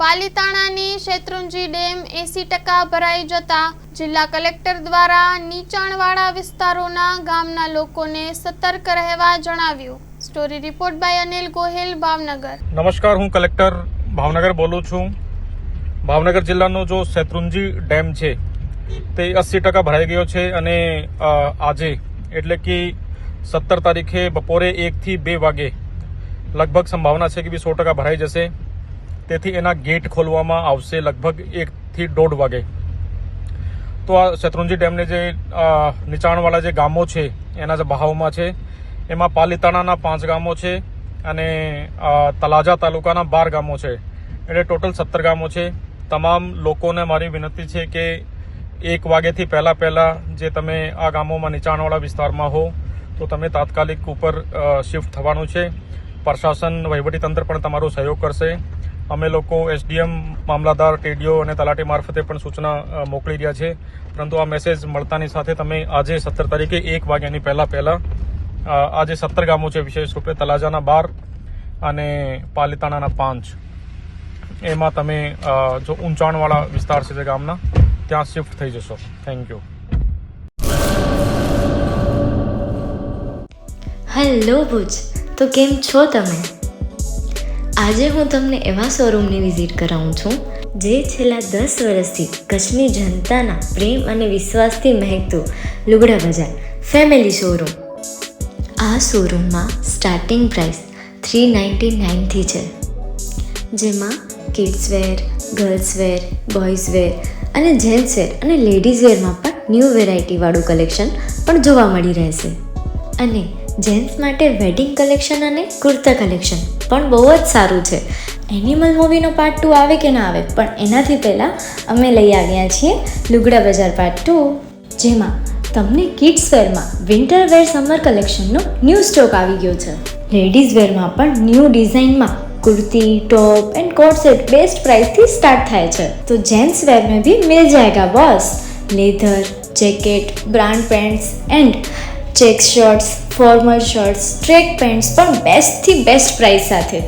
પાલીતાણાની Shetrunji dam 80% ભરાઈ જતા જિલ્લા કલેક્ટર દ્વારા નીચાણવાળા વિસ્તારોના ગામના લોકોને સતર્ક રહેવા જણાવ્યું। Story report by Anil Gohil, Bhavnagar. નમસ્કાર, હું કલેક્ટર ભાવનગર બોલું છું। ભાવનગર જિલ્લાનો જો શેત્રુંજી ડેમ છે તે 80% ભરાઈ ગયો છે અને આજે એટલે કે 17 તારીખે બપોરે 1 થી 2 વાગે લગભગ સંભાવના છે કે 100% ભરાઈ જશે। તેથી એના ગેટ ખોલવામાં આવશે લગભગ 1 થી 1.5 વાગે। તો આ શેત્રુંજી ડેમને જે નીચાણવાળા જે ગામો છે એના જે બહાવમાં છે એમાં પાલીતાણાના 5 ગામો છે અને તલાજા તાલુકાના 12 ગામો છે, એટલે ટોટલ 17 ગામો છે। તમામ લોકોને મારી વિનંતી છે કે 1 વાગ્યાથી પહેલા જે તમે આ ગામોમાં નીચાણવાળા વિસ્તારમાં હો તો તમે તાત્કાલિક ઉપર શિફ્ટ થવાનું છે। પ્રશાસન વહીવટીતંત્ર પણ તમારો સહયોગ કરશે। અમે લોકો એસડીએમ, મામલાદાર, ટીડીઓ અને તલાટી મારફતે પણ સૂચના મોકલી રહ્યા છે, પરંતુ આ મેસેજ મળતાની સાથે તમે આજે 17 તારીખે 1 વાગ્યાની પહેલા આજે 17 ગામો છે, વિશેષ રૂપે તલાજાના 12 અને પાલીતાણાના 5, એમાં તમે જો ઊંચાણવાળા વિસ્તાર છે જે ગામના ત્યાં શિફ્ટ થઈ જશો। Thank you. હેલો ભુજ, તો કેમ છો તમે? આજે હું તમને એવા શોરૂમની વિઝિટ કરાવું છું જે છેલ્લા 10 વર્ષથી કચ્છની જનતાના પ્રેમ અને વિશ્વાસથી મહેકતું લુગડા બજાર ફેમિલી શોરૂમ। આ શોરૂમમાં સ્ટાર્ટિંગ પ્રાઇસ 399થી છે, જેમાં kids wear, girls wear, boys wear અને જેન્ટ્સ વેર અને લેડીઝ વેરમાં પણ ન્યૂ વેરાયટીવાળું કલેક્શન પણ જોવા મળી રહેશે। અને જેન્ટ્સ માટે વેડિંગ કલેક્શન અને કુર્તા કલેક્શન પણ બહુ જ સારું છે। એનિમલ મૂવીનો પાર્ટ 2 આવે કે ના આવે, પણ એનાથી પહેલાં અમે લઈ આવ્યા છીએ લુગડા બજાર પાર્ટ 2, જેમાં તમને કિડ્સ વેરમાં વિન્ટર વેર સમર કલેક્શનનો ન્યૂ સ્ટોક આવી ગયો છે। લેડીઝ વેરમાં પણ ન્યૂ ડિઝાઇનમાં kurti, top and coat set best price थी स्टार्ट थाय छे। तो जेंट्स वेर में भी मिल जाएगा boss. Leather, jacket, brand pants and check shirts, formal shirts, track pants पर बेस्ट थी बेस्ट प्राइस साथे।